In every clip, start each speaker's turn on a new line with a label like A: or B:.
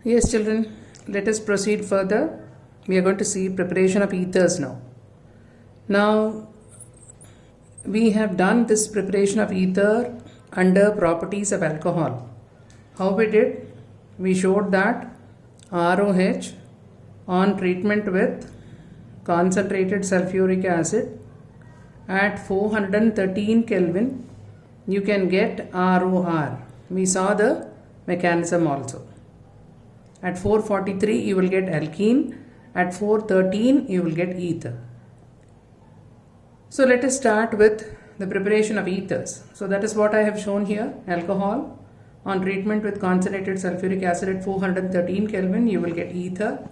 A: Yes, children, let us proceed further. We are going to see preparation of ethers now. Now, we have done this preparation of ether under properties of alcohol. How we did? We showed that ROH on treatment with concentrated sulfuric acid at 413 Kelvin, you can get ROR. We saw the mechanism also. At 443 you will get alkene, at 413 you will get ether. So let us start with the preparation of ethers. So that is what I have shown here. Alcohol on treatment with concentrated sulfuric acid at 413 Kelvin, you will get ether.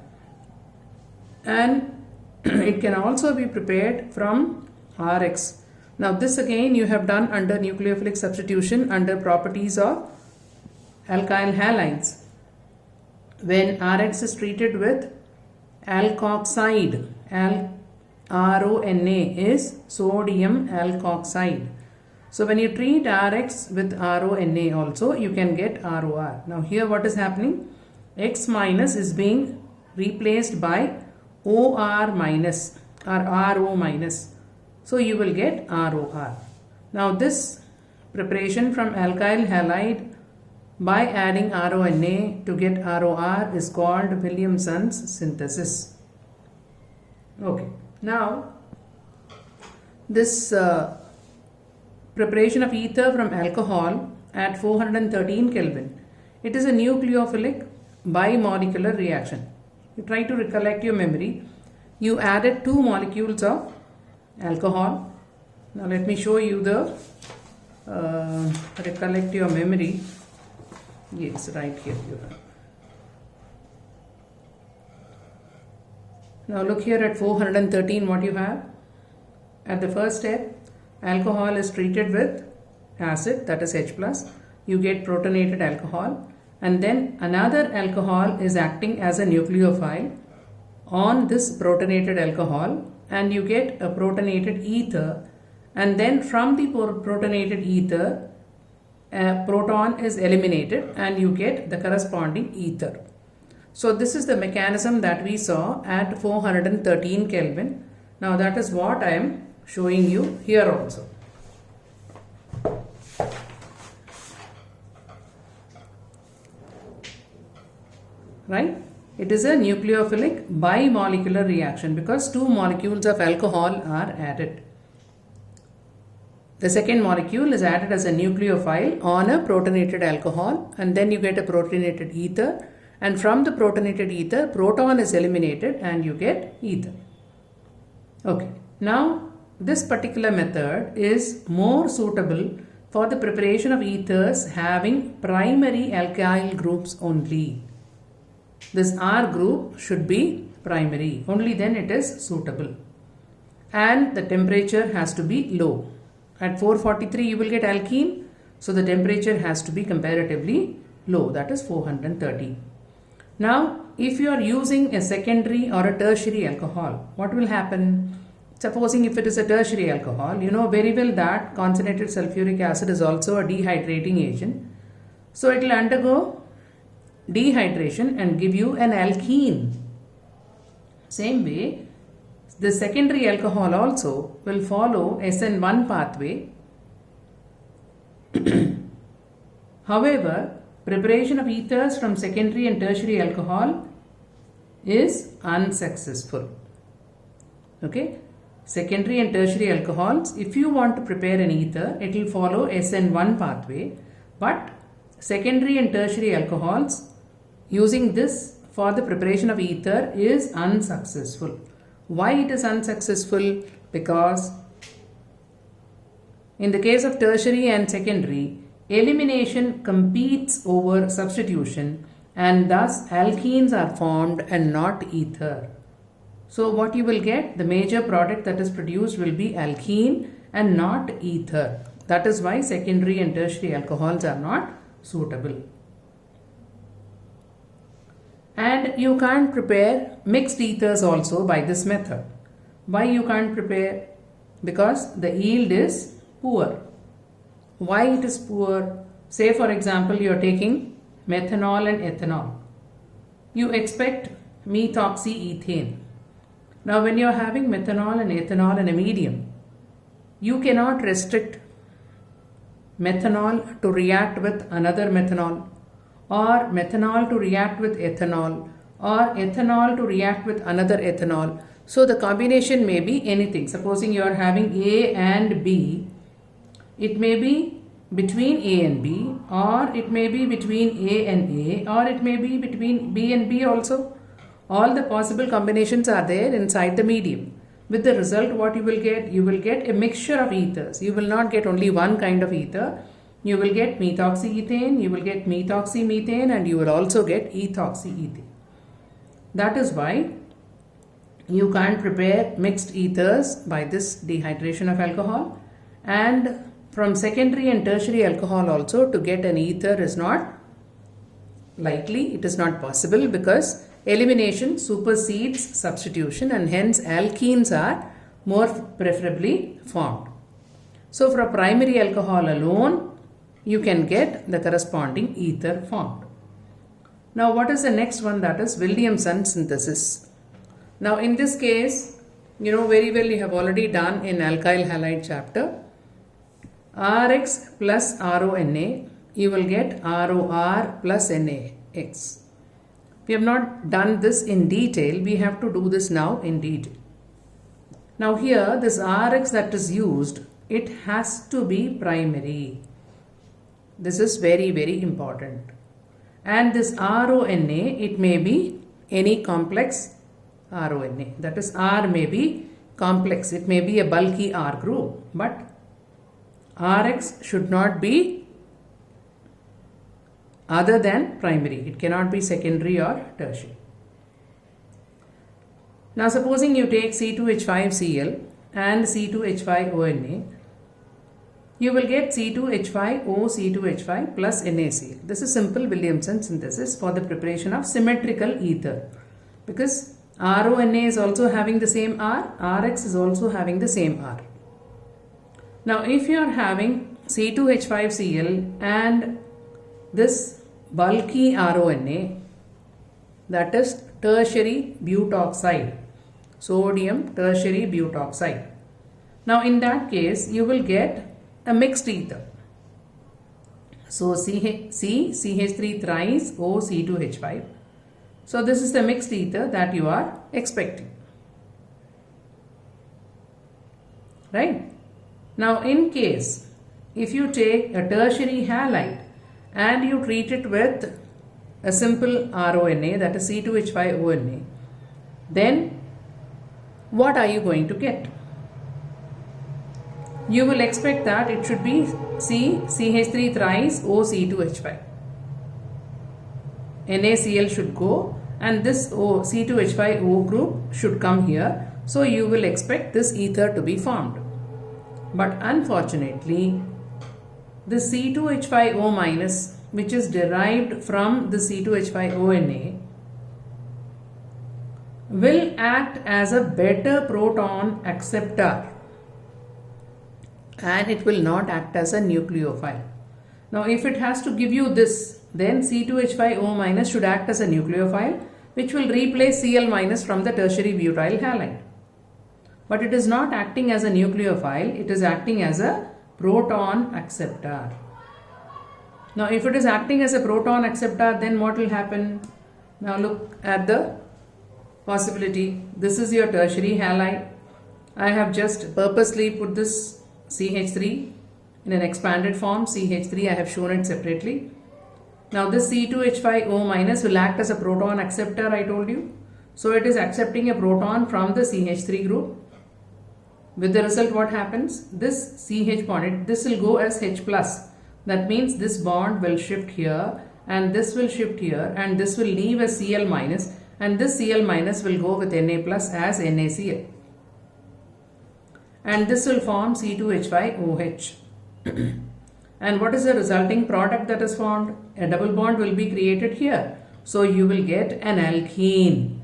A: And it can also be prepared from RX. Now this again you have done under nucleophilic substitution under properties of alkyl halides. When RX is treated with alkoxide, RONA is sodium alkoxide. So when you treat RX with RONA also, you can get ROR. Now here what is happening? X minus is being replaced by OR minus or RO minus. So you will get ROR. Now this preparation from alkyl halide by adding RONA to get ROR is called Williamson's synthesis. Okay. Now this preparation of ether from alcohol at 413 Kelvin, it is a nucleophilic bimolecular reaction. You try to recollect your memory. You added two molecules of alcohol. Now let me show you the recollect your memory. Yes, right here you have. Now look here at 413 what you have. At the first step, alcohol is treated with acid, that is H+. You get protonated alcohol, and then another alcohol is acting as a nucleophile on this protonated alcohol, and you get a protonated ether, and then from the protonated ether a proton is eliminated and you get the corresponding ether. So this is the mechanism that we saw at 413 Kelvin. Now that is what I am showing you here also. Right? It is a nucleophilic bimolecular reaction because two molecules of alcohol are added. The second molecule is added as a nucleophile on a protonated alcohol, and then you get a protonated ether, and from the protonated ether proton is eliminated and you get ether. Okay. Now this particular method is more suitable for the preparation of ethers having primary alkyl groups only. This R group should be primary, only then it is suitable, and the temperature has to be low. At 443 you will get alkene, so the temperature has to be comparatively low, that is 430. Now if you are using a secondary or a tertiary alcohol, what will happen? Supposing if it is a tertiary alcohol, you know very well that concentrated sulfuric acid is also a dehydrating agent. So it will undergo dehydration and give you an alkene. Same way, the secondary alcohol also will follow SN1 pathway. However, preparation of ethers from secondary and tertiary alcohol is unsuccessful. Okay? Secondary and tertiary alcohols, if you want to prepare an ether, it will follow SN1 pathway. But secondary and tertiary alcohols, using this for the preparation of ether is unsuccessful. Why it is unsuccessful? Because in the case of tertiary and secondary, elimination competes over substitution, and thus alkenes are formed and not ether. So what you will get, the major product that is produced will be alkene and not ether. That is why secondary and tertiary alcohols are not suitable. And you can't prepare mixed ethers also by this method. Why you can't prepare? Because the yield is poor. Why it is poor? Say for example you are taking methanol and ethanol. you expect methoxyethane. Now when you are having methanol and ethanol in a medium, you cannot restrict methanol to react with another methanol, or methanol to react with ethanol, or ethanol to react with another ethanol. So the combination may be anything. Supposing you are having A and B, it may be between A and B, or it may be between A and A, or it may be between B and B also. All the possible combinations are there inside the medium. With the result, what you will get a mixture of ethers. You will not get only one kind of ether. You will get methoxyethane, you will get methoxymethane, and you will also get ethoxyethane. That is why you can't prepare mixed ethers by this dehydration of alcohol, and from secondary and tertiary alcohol also to get an ether is not likely, it is not possible, because elimination supersedes substitution, and hence alkenes are more preferably formed. So for a primary alcohol alone, you can get the corresponding ether formed. Now what is the next one? That is Williamson synthesis. Now in this case, you know very well, you have already done in alkyl halide chapter. Rx plus RONA, you will get ROR plus NaX. We have not done this in detail, we have to do this now in detail. Now here, this Rx that is used, it has to be primary. This is very, very important. And this RONA, it may be any complex RONA. That is, R may be complex, it may be a bulky R group, but Rx should not be other than primary. It cannot be secondary or tertiary. Now supposing you take C2H5Cl and C2H5ONA, you will get C2H5O C2H5 plus NaCl. This is simple Williamson synthesis for the preparation of symmetrical ether, because RONA is also having the same R, Rx is also having the same R. Now if you are having C2H5Cl and this bulky RONA, that is tertiary butoxide, sodium tertiary butoxide. Now in that case, you will get a mixed ether. So CH3 thrice O C2H5. So this is the mixed ether that you are expecting. Right? Now in case, if you take a tertiary halide and you treat it with a simple RONA, that is C2H5ONA, then what are you going to get? You will expect that it should be CH3 thrice O C2H5. NaCl should go and this C2H5O group should come here. So you will expect this ether to be formed. But unfortunately, the C2H5O minus, which is derived from the C2H5ONA, will act as a better proton acceptor, and it will not act as a nucleophile. Now if it has to give you this, then C2H5O minus should act as a nucleophile, which will replace Cl minus from the tertiary butyl halide. But it is not acting as a nucleophile, it is acting as a proton acceptor. Now if it is acting as a proton acceptor, then what will happen? Now look at the possibility. This is your tertiary halide. I have just purposely put this CH3 in an expanded form. CH3 I have shown it separately. Now this C2H5O minus will act as a proton acceptor, I told you. So it is accepting a proton from the CH3 group. With the result, what happens? This CH bond, this will go as H plus. That means this bond will shift here and this will shift here and this will leave as Cl minus, and this Cl minus will go with Na plus as NaCl. And this will form C2H5OH. And what is the resulting product that is formed? A double bond will be created here. So you will get an alkene.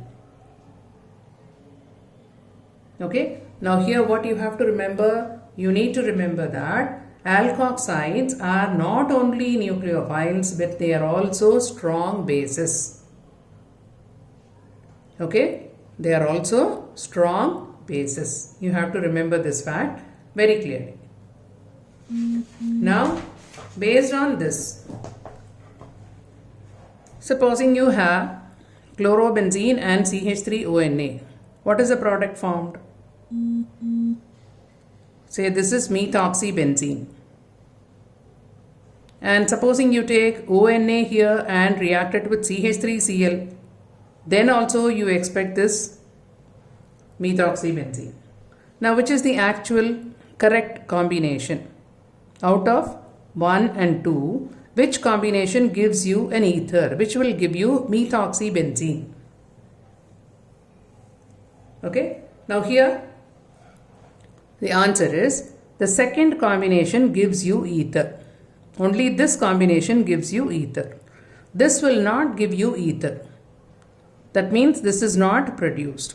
A: Okay. Now here what you have to remember, you need to remember that alkoxides are not only nucleophiles, but they are also strong bases. Okay, they are also strong bases. You have to remember this fact very clearly. Now, based on this, supposing you have chlorobenzene and CH3ONA, what is the product formed? Say this is methoxybenzene. And supposing you take ONA here and react it with CH3Cl, then also you expect this methoxybenzene. Now, which is the actual correct combination? Out of 1 and 2, which combination gives you an ether, which will give you methoxybenzene? Okay, now here the answer is the second combination gives you ether. Only this combination gives you ether. This will not give you ether. That means this is not produced.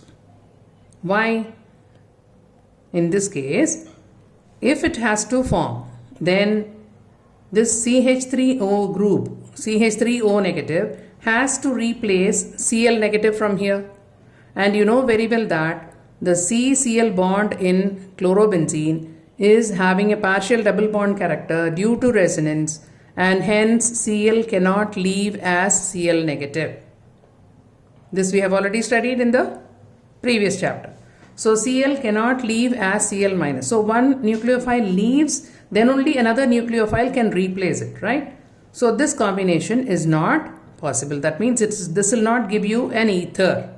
A: Why? In this case, if it has to form, then this CH3O group, CH3O negative, has to replace Cl negative from here. And you know very well that the C-Cl bond in chlorobenzene is having a partial double bond character due to resonance, and hence Cl cannot leave as Cl negative. This we have already studied in the previous chapter. So Cl cannot leave as Cl minus. So one nucleophile leaves, then only another nucleophile can replace it, right? So this combination is not possible. That means this will not give you an ether.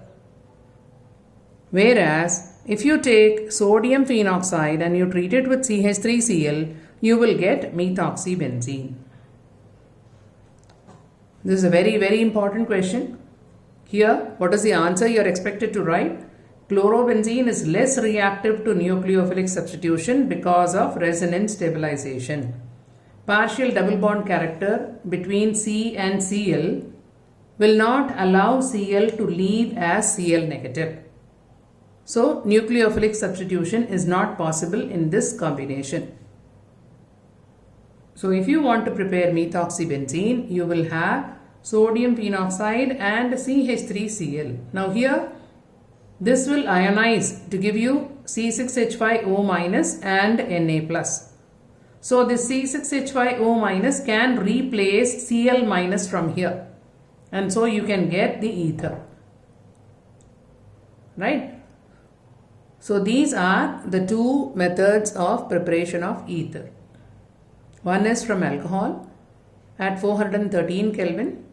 A: Whereas if you take sodium phenoxide and you treat it with CH3Cl, you will get methoxybenzene. This is a very, very important question. Here, what is the answer you are expected to write? Chlorobenzene is less reactive to nucleophilic substitution because of resonance stabilization. Partial double bond character between C and Cl will not allow Cl to leave as Cl negative. So, nucleophilic substitution is not possible in this combination. So, if you want to prepare methoxybenzene, you will have sodium phenoxide and CH3Cl. Now, here this will ionize to give you C6H5O minus and Na plus. So, this C6H5O minus can replace Cl minus from here, and so you can get the ether, right? So these are the two methods of preparation of ether. One is from alcohol at 413 Kelvin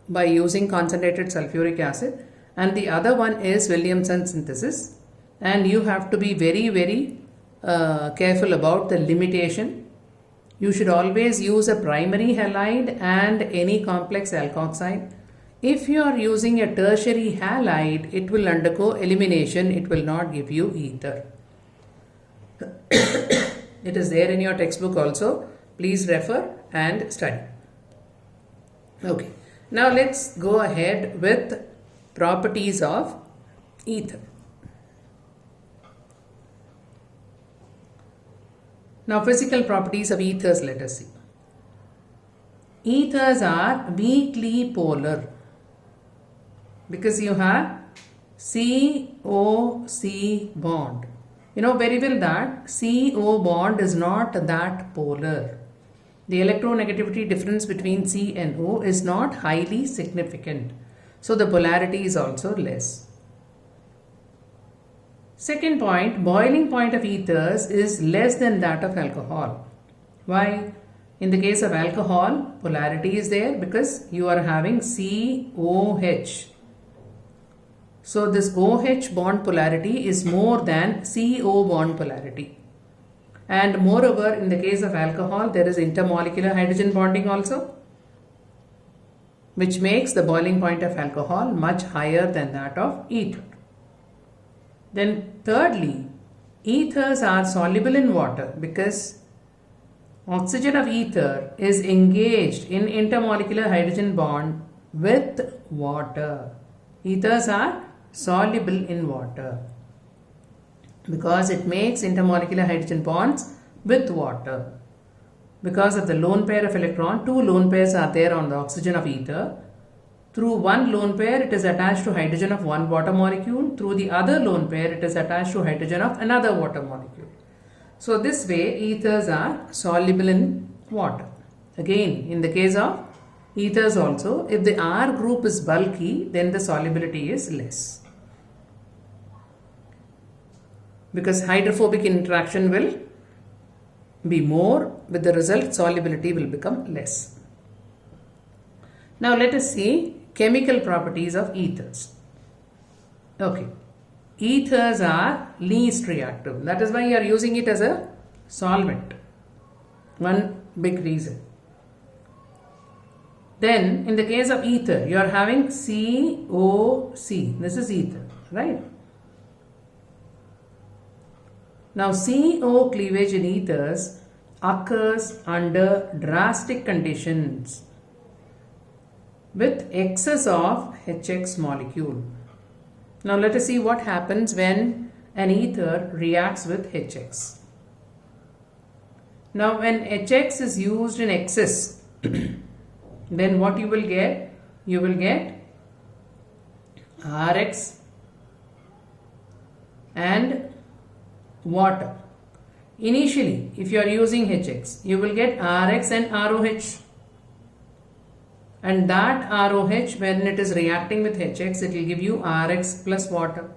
A: by using concentrated sulfuric acid, and the other one is Williamson synthesis, and you have to be very, very careful about the limitation. You should always use a primary halide and any complex alkoxide. If you are using a tertiary halide, it will undergo elimination. It will not give you ether. It is there in your textbook also. Please refer and study. Okay. Now let's go ahead with properties of ether. Now physical properties of ethers, let us see. Ethers are weakly polar, because you have CO-C bond. You know very well that CO bond is not that polar. The electronegativity difference between C and O is not highly significant. So the polarity is also less. Second point, boiling point of ethers is less than that of alcohol. Why? In the case of alcohol, polarity is there because you are having COH. So this OH bond polarity is more than CO bond polarity. And moreover, in the case of alcohol, there is intermolecular hydrogen bonding also, which makes the boiling point of alcohol much higher than that of ether. Then thirdly, ethers are soluble in water because oxygen of ether is engaged in intermolecular hydrogen bond with water. Ethers are soluble in water because it makes intermolecular hydrogen bonds with water. Because of the lone pair of electron, two lone pairs are there on the oxygen of ether. Through one lone pair, it is attached to hydrogen of one water molecule. Through the other lone pair, it is attached to hydrogen of another water molecule. So this way, ethers are soluble in water. Again, in the case of ethers also, if the R group is bulky, then the solubility is less. Because hydrophobic interaction will be more, with the result solubility will become less. Now let us see chemical properties of ethers. Okay, ethers are least reactive. That is why you are using it as a solvent. One big reason. Then in the case of ether, you are having COC. This is ether, right? Now CO cleavage in ethers occurs under drastic conditions with excess of HX molecule. Now let us see what happens when an ether reacts with HX. Now when HX is used in excess, then what you will get? You will get RX and water. Initially, if you are using HX, you will get RX and ROH. And that ROH, when it is reacting with HX, it will give you RX plus water.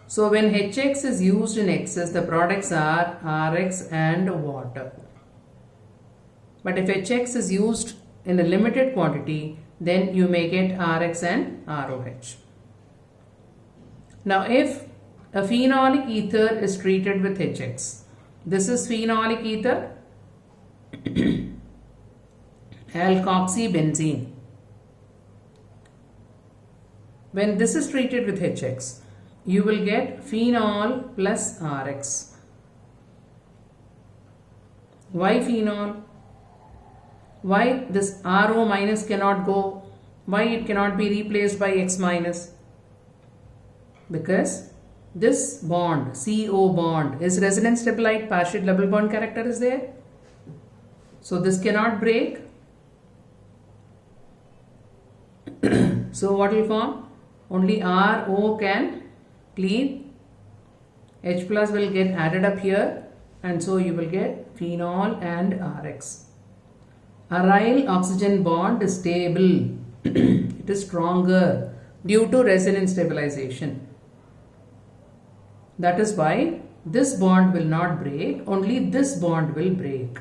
A: So when HX is used in excess, the products are RX and water. But if HX is used in a limited quantity, then you may get RX and ROH. Now if a phenolic ether is treated with HX, this is phenolic ether, alkoxybenzene. When this is treated with HX, you will get phenol plus RX. Why phenol? Why this RO minus cannot go? Why it cannot be replaced by X minus? Because this bond, CO bond, is resonance stabilized, partial double bond character is there. So this cannot break. So what will form? Only RO can cleave. H plus will get added up here, and so you will get phenol and RX. Aryl oxygen bond is stable. It is stronger due to resonance stabilization. That is why this bond will not break, only this bond will break.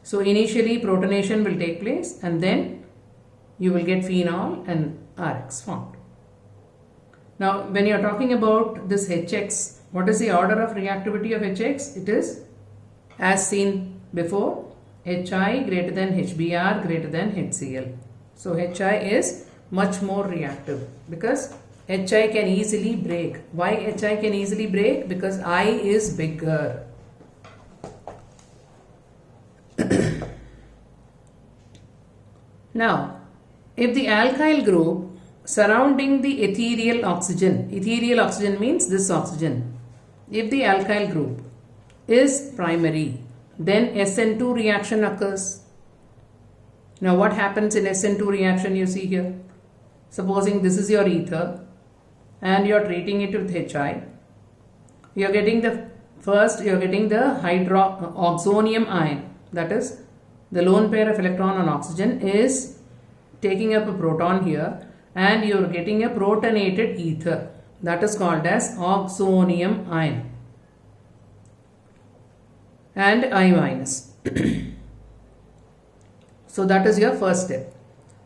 A: So initially protonation will take place and then you will get phenol and RX formed. Now when you are talking about this HX, what is the order of reactivity of HX? It is as seen before, HI greater than HBr greater than HCl. So HI is much more reactive because HI can easily break. Why HI can easily break? Because I is bigger. Now, if the alkyl group surrounding the ethereal oxygen means this oxygen. If the alkyl group is primary, then SN2 reaction occurs. Now what happens in SN2 reaction you see here? Supposing this is your ether and you are treating it with HI. You are getting the oxonium ion, that is the lone pair of electron on oxygen is taking up a proton here and you are getting a protonated ether, that is called as oxonium ion and I minus. So that is your first step.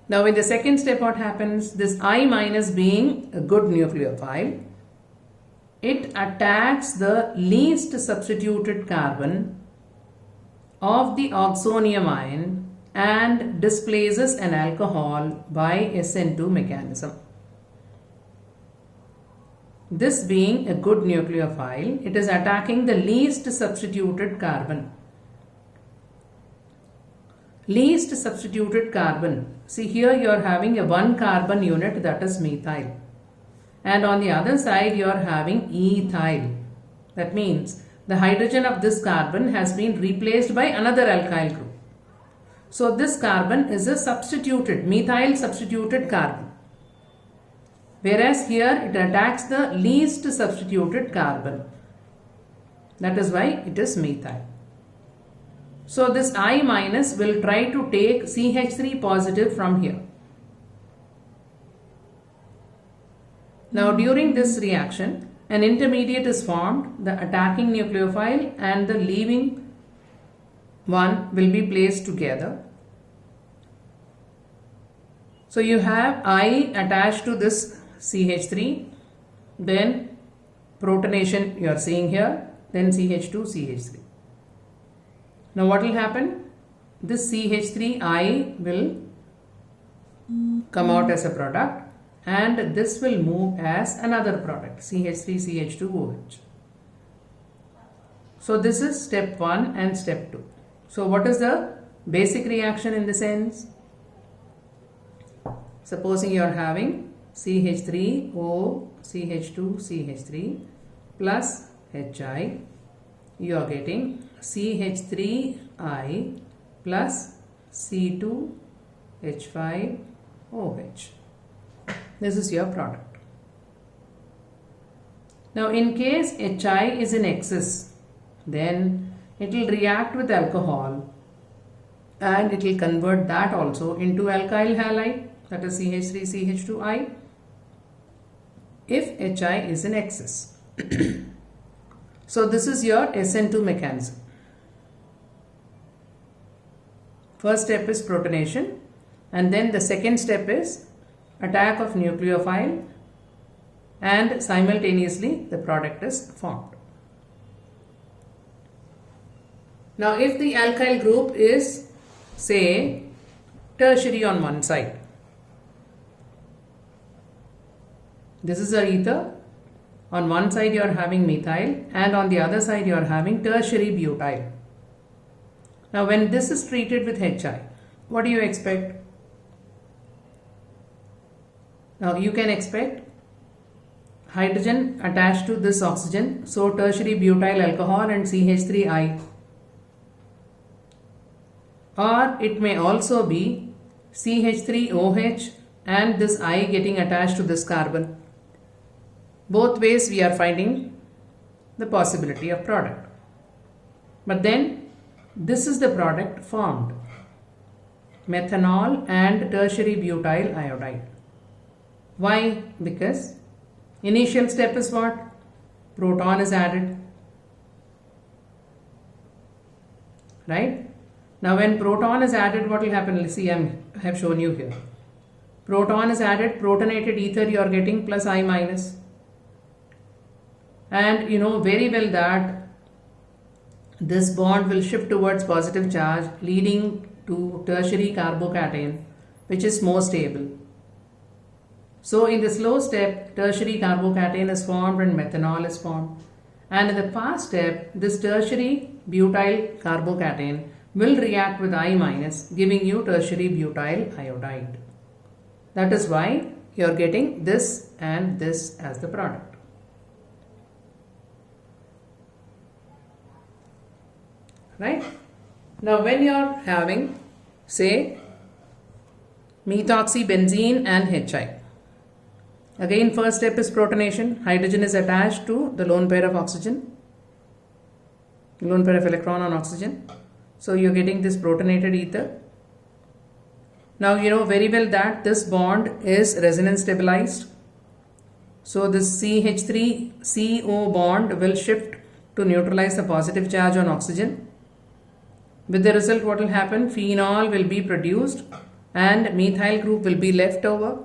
A: Now in the second step what happens? This I minus being a good nucleophile, it attacks the least substituted carbon of the oxonium ion and displaces an alcohol by SN2 mechanism. This being a good nucleophile, it is attacking the least substituted carbon. Least substituted carbon. See here you are having a 1 carbon unit, that is methyl. And on the other side you are having ethyl. That means the hydrogen of this carbon has been replaced by another alkyl group. So this carbon is a substituted, methyl substituted carbon. Whereas here it attacks the least substituted carbon. That is why it is methyl. So this I minus will try to take CH3 positive from here. Now during this reaction, an intermediate is formed, the attacking nucleophile and the leaving one will be placed together. So you have I attached to this CH3, then protonation you are seeing here, then CH2, CH3. Now what will happen? This CH3I will come out as a product and this will move as another product, CH3, CH2OH. So this is step 1 and step 2. So what is the basic reaction in this sense? Supposing you are having CH3O, CH2, CH3 plus HI, you are getting CH3I plus C2H5OH. This is your product. Now in case HI is in excess, then it will react with alcohol and it will convert that also into alkyl halide, that is CH3CH2I, if HI is in excess. So this is your SN2 mechanism. First step is protonation and then the second step is attack of nucleophile and simultaneously the product is formed. Now if the alkyl group is, say, tertiary on one side, this is a ether, on one side you are having methyl and on the other side you are having tertiary butyl. Now when this is treated with HI, what do you expect? Now you can expect hydrogen attached to this oxygen, so tertiary butyl alcohol and CH3I. Or it may also be CH3OH and this I getting attached to this carbon. Both ways we are finding the possibility of product. But then this is the product formed, methanol and tertiary butyl iodide. Why? Because initial step is what? Proton is added. Right? Now when proton is added, what will happen? Let's see, I have shown you here. Proton is added, protonated ether you are getting plus I minus. And you know very well that this bond will shift towards positive charge, leading to tertiary carbocation, which is more stable. So in the slow step, tertiary carbocation is formed and methanol is formed. And in the fast step, this tertiary butyl carbocation will react with I minus, giving you tertiary butyl iodide. That is why you are getting this and this as the product. Right? Now when you are having, say, methoxybenzene and HI. Again, first step is protonation. Hydrogen is attached to the lone pair of oxygen, lone pair of electron on oxygen. So you are getting this protonated ether. Now you know very well that this bond is resonance stabilized. So this CH3CO bond will shift to neutralize the positive charge on oxygen. With the result, what will happen? Phenol will be produced and methyl group will be left over,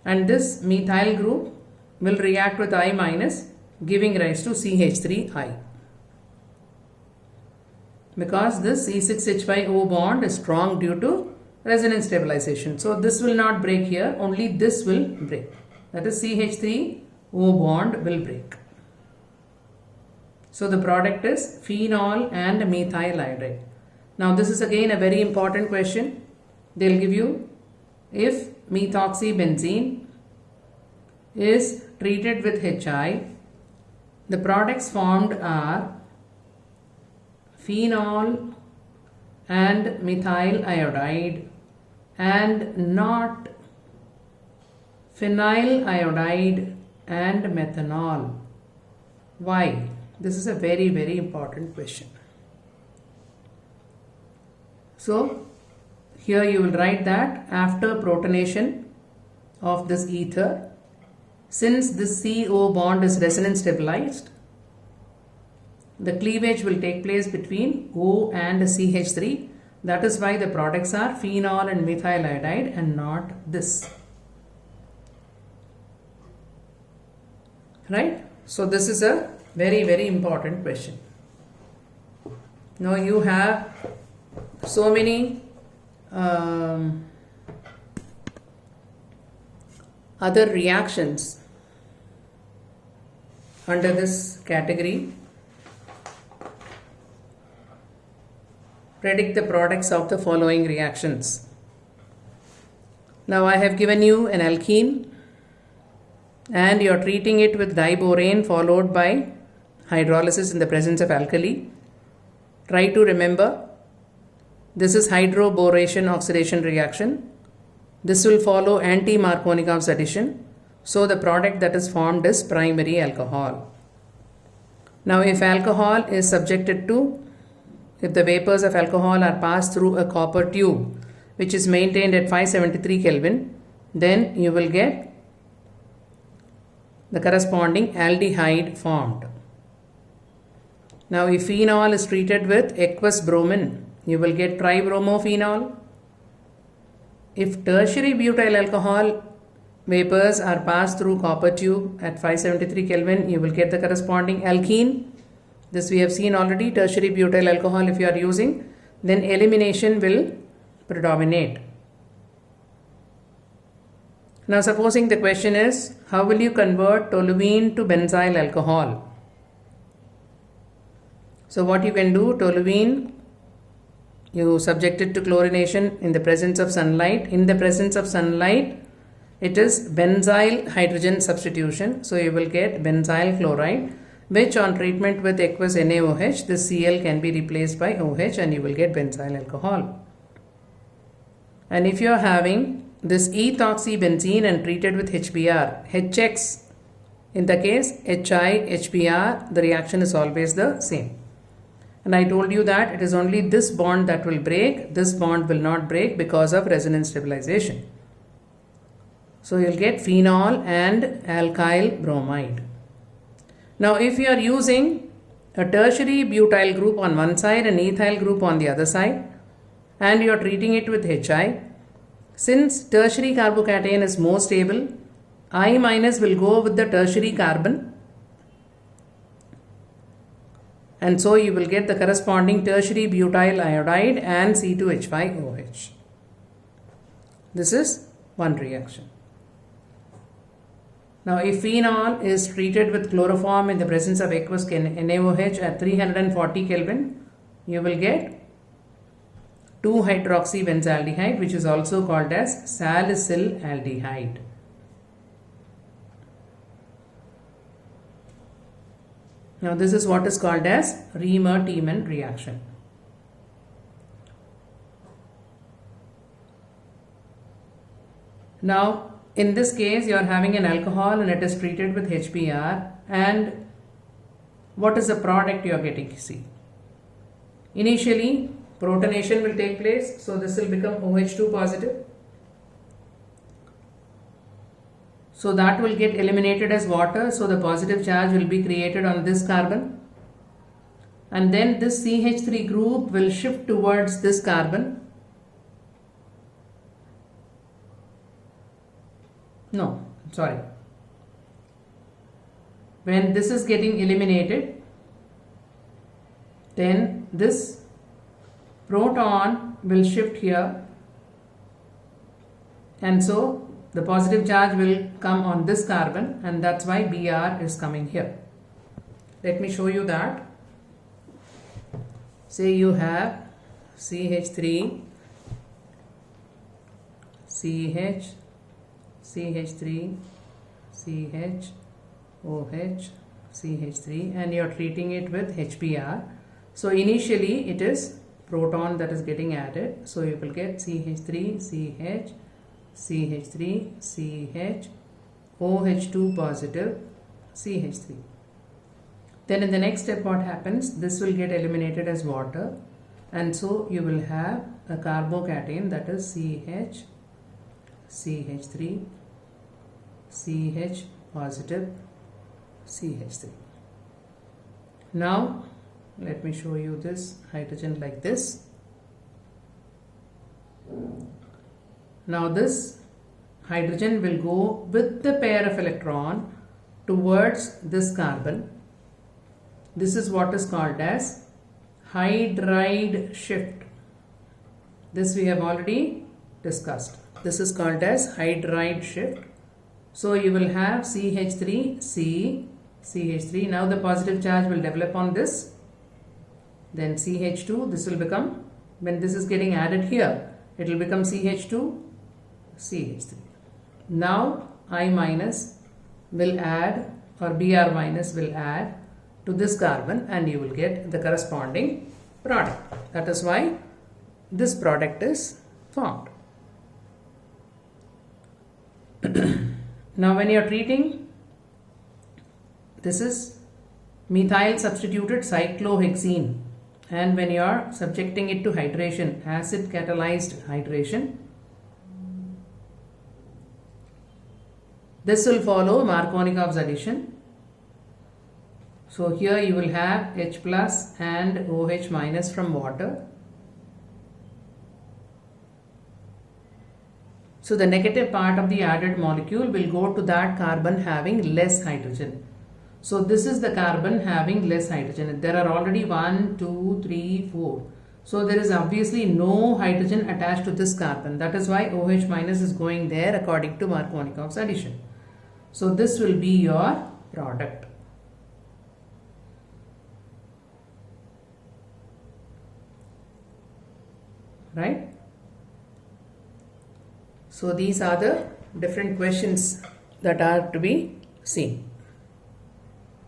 A: and this methyl group will react with I minus, giving rise to CH3I. Because this C6H5O bond is strong due to resonance stabilization. So this will not break here, only this will break. That is CH3O bond will break. So the product is phenol and methyl iodide. Now this is again a very important question. They will give you, if methoxybenzene is treated with HI, the products formed are phenol and methyl iodide and not phenyl iodide and methanol? Why? This is a very, very important question. So, here you will write that after protonation of this ether, since this CO bond is resonance stabilized, the cleavage will take place between O and CH3. That is why the products are phenol and methyl iodide and not this. Right? So this is a very, very important question. Now you have so many other reactions under this category. Predict the products of the following reactions. Now I have given you an alkene and you are treating it with diborane followed by hydrolysis in the presence of alkali. Try to remember, this is hydroboration oxidation reaction. This will follow anti-Markovnikov's addition. So the product that is formed is primary alcohol. Now if alcohol is subjected to, if the vapors of alcohol are passed through a copper tube which is maintained at 573 Kelvin, then you will get the corresponding aldehyde formed. Now if phenol is treated with aqueous bromine, you will get tribromophenol. If tertiary butyl alcohol vapors are passed through copper tube at 573 Kelvin, you will get the corresponding alkene. This we have seen already, tertiary butyl alcohol if you are using, then elimination will predominate. Now supposing the question is, how will you convert toluene to benzyl alcohol? So what you can do, toluene, you subject it to chlorination in the presence of sunlight. In the presence of sunlight, it is benzyl hydrogen substitution. So you will get benzyl chloride, which on treatment with aqueous NaOH, this Cl can be replaced by OH and you will get benzyl alcohol. And if you are having this ethoxybenzene and treated with HBr, HX, in the case HI, HBr, the reaction is always the same. And I told you that it is only this bond that will break, this bond will not break because of resonance stabilization. So you will get phenol and alkyl bromide. Now if you are using a tertiary butyl group on one side and ethyl group on the other side and you are treating it with HI, since tertiary carbocation is more stable, I minus will go with the tertiary carbon and so you will get the corresponding tertiary butyl iodide and C2H5OH. This is one reaction. Now if phenol is treated with chloroform in the presence of aqueous NaOH at 340 Kelvin, you will get 2-hydroxybenzaldehyde, which is also called as salicyl aldehyde. Now this is what is called as Riemer-Tiemann reaction. Now in this case you are having an alcohol and it is treated with HBr, and what is the product you are getting? See, initially protonation will take place, so this will become OH2 positive. So that will get eliminated as water, so the positive charge will be created on this carbon. And then this CH3 group will shift towards this carbon. No, sorry. When this is getting eliminated, then this proton will shift here, and so the positive charge will come on this carbon, and that's why Br is coming here. Let me show you that. Say you have CH3, CH, CH3, CH, OH, CH3, and you are treating it with HBr. So initially it is proton that is getting added. So you will get CH3, CH, CH3, CH, OH2 positive, CH3. Then in the next step what happens? This will get eliminated as water, and so you will have a carbocation, that is CH, CH3, CH positive, CH3. Now let me show you this hydrogen like this. Now this hydrogen will go with the pair of electron towards this carbon. This is what is called as hydride shift. This we have already discussed. This is called as hydride shift. So you will have CH3, C, CH3. Now the positive charge will develop on this. Then CH2, this will become, when this is getting added here, it will become CH2, CH3. Now I minus will add, or Br minus will add to this carbon, and you will get the corresponding product. That is why this product is formed. Now when you are treating, this is methyl substituted cyclohexene, and when you are subjecting it to hydration, acid catalyzed hydration, this will follow Markovnikov's addition. So here you will have H plus and OH minus from water. So the negative part of the added molecule will go to that carbon having less hydrogen. So this is the carbon having less hydrogen. There are already 1, 2, 3, 4. So there is obviously no hydrogen attached to this carbon. That is why OH minus is going there according to Markovnikov's addition. So this will be your product. Right? So these are the different questions that are to be seen.